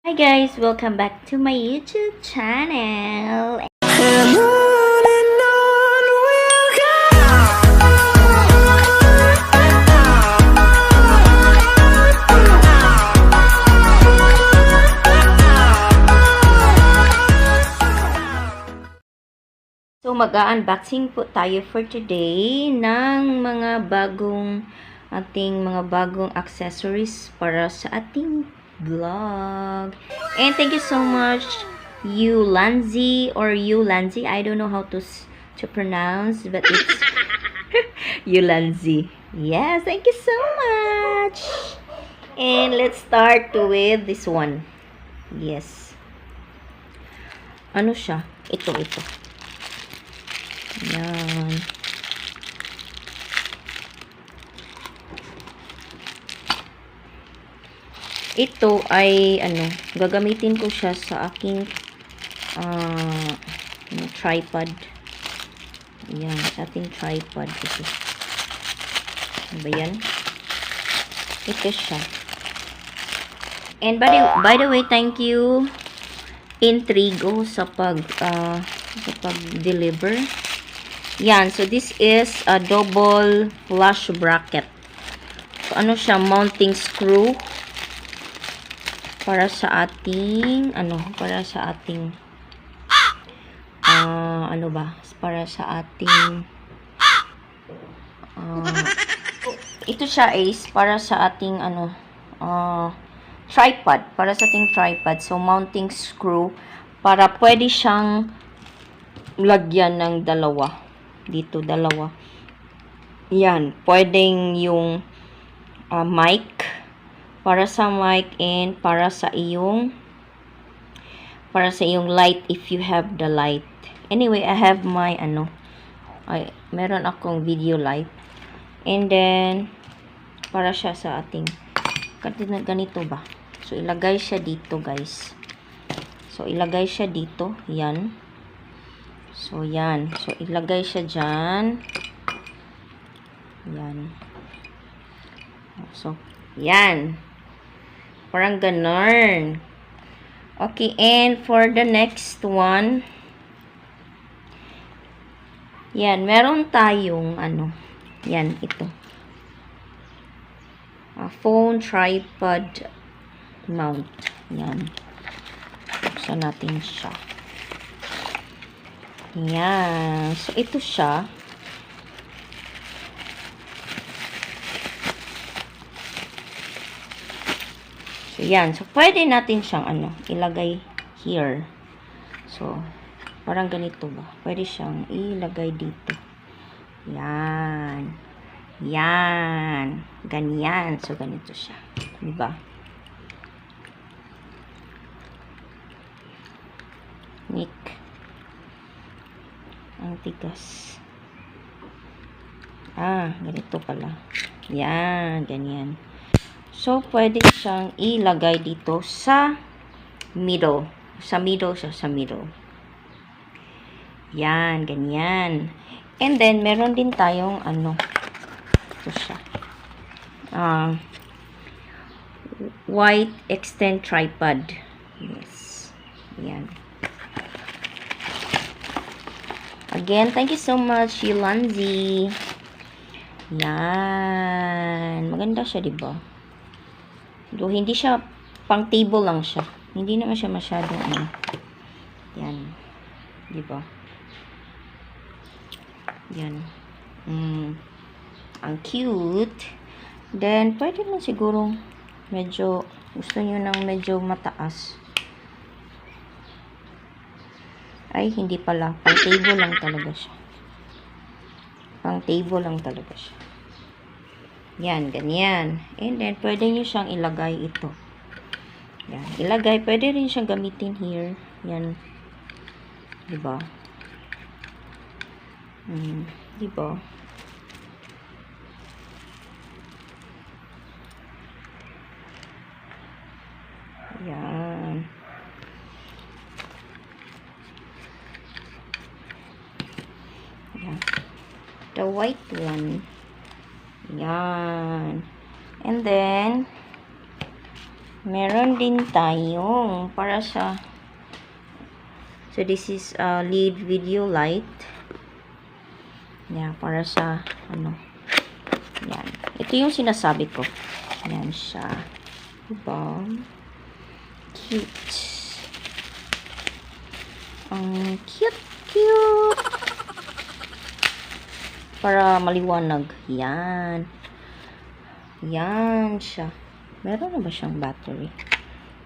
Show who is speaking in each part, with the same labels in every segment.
Speaker 1: Hi guys, welcome back to my YouTube channel. So mag-unboxing po tayo for today ng mga bagong accessories para sa ating vlog. And thank you so much ulanzi. I don't know how to pronounce, but it's ulanzi. Yes, thank you so much. And let's start with this one. Yes. Ano siya? Ito. Yan. Ito ay gagamitin ko siya sa aking tripod. Yan, sa ating tripod ito. Ano ba yan? Ito siya. And by the way, thank you Intrigo sa pag-deliver. Yan, so this is a double flush bracket. So ano siya, mounting screw para sa ating para sa ating ito siya is para sa ating tripod, para sa ating tripod. So mounting screw para pwede siyang lagyan ng dalawa. Dito, dalawa. Yan. Pwedeng yung mic. Para sa mic and para sa iyong light if you have the light. Anyway, I have my meron akong video light. And then, para siya sa ating ganito ba? So, ilagay siya dito, guys. So, ilagay siya dito. Yan. So, yan. So, ilagay siya dyan. Yan. So, yan. Parang ganun. Okay, and for the next one, yan. Meron tayong, yan, ito. Phone tripod mount. Yan. Buksan natin siya. Yan. So, ito siya. So, yan. So, pwede natin siyang, ilagay here. So, parang ganito ba? Pwede siyang ilagay dito. Yan. Yan. Ganyan. So, ganito siya. Diba? Nick. Ang tigas. Ganito pala. Yan, ganyan. So, pwede siyang ilagay dito sa middle. Sa middle siya, sa middle. Yan, ganyan. And then, meron din tayong, ito siya. White extend tripod. Yes. Yan. Again, thank you so much, ulanzi. Yan. Maganda siya, diba? Do hindi siya, pang table lang siya. Hindi naman siya masyadong, yan. Diba? Yan. Ang cute. Then, pwede na siguro, medyo, gusto nyo ng medyo mataas. Ay, hindi pala. Pang table lang talaga siya. Pang table lang talaga siya. Yan, ganyan. And then, pwede nyo siyang ilagay ito. Yan, ilagay. Pwede rin siyang gamitin here. Yan. Diba? Diba? Yan. Yan. The white one. Yan. And then, meron din tayong para sa, so this is a lead video light. Yan, para sa ano. Yan. Ito yung sinasabi ko. Yan siya. Diba? Cute. Ang cute. Para maliwanag. Yan. Yan siya. Meron na ba siyang battery?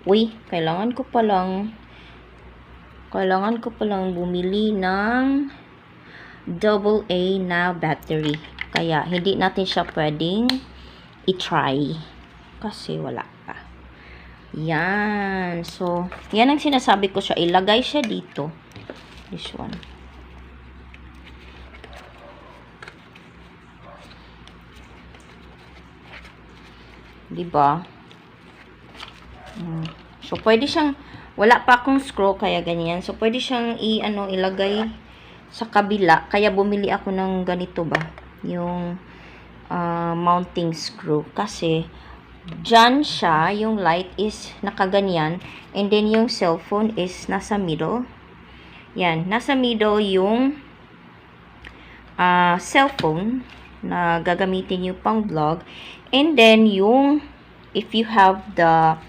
Speaker 1: Uy, kailangan ko palang bumili ng AA na battery. Kaya, hindi natin siya pwedeng i-try. Kasi wala pa. Yan. So, yan ang sinasabi ko siya. Ilagay siya dito. This one. Diba? So, pwede siyang, wala pa akong screw, kaya ganyan. So, pwede siyang ilagay sa kabila. Kaya bumili ako ng ganito ba? Yung mounting screw. Kasi, dyan siya, yung light is nakaganyan. And then, yung cellphone is nasa middle. Yan. Nasa middle yung cellphone na gagamitin yung pang vlog. And then, if you have the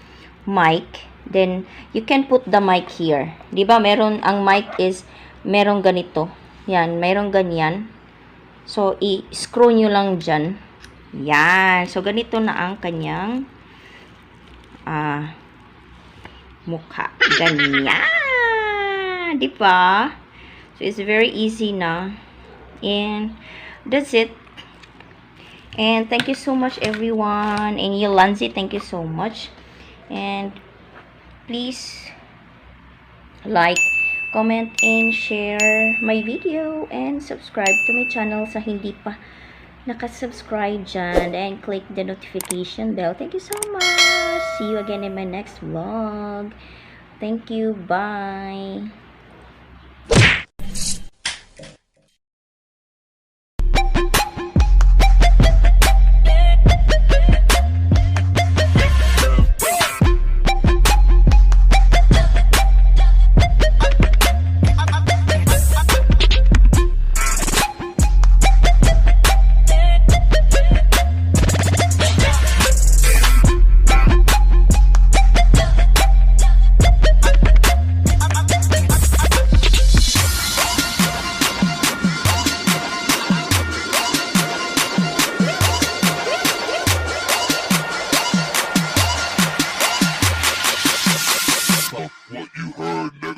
Speaker 1: mic, then you can put the mic here. Diba? Ang mic is, merong ganito. Yan, merong ganyan. So, i-screw nyo lang dyan. Yan. So, ganito na ang kanyang mukha. Ganyan. Diba? So, it's very easy na. And, that's it. And thank you so much everyone. And Ulanzi, thank you so much. And please like, comment, and share my video. And subscribe to my channel sa hindi pa nakasubscribe dyan. And click the notification bell. Thank you so much. See you again in my next vlog. Thank you. Bye.
Speaker 2: What you heard, nigga.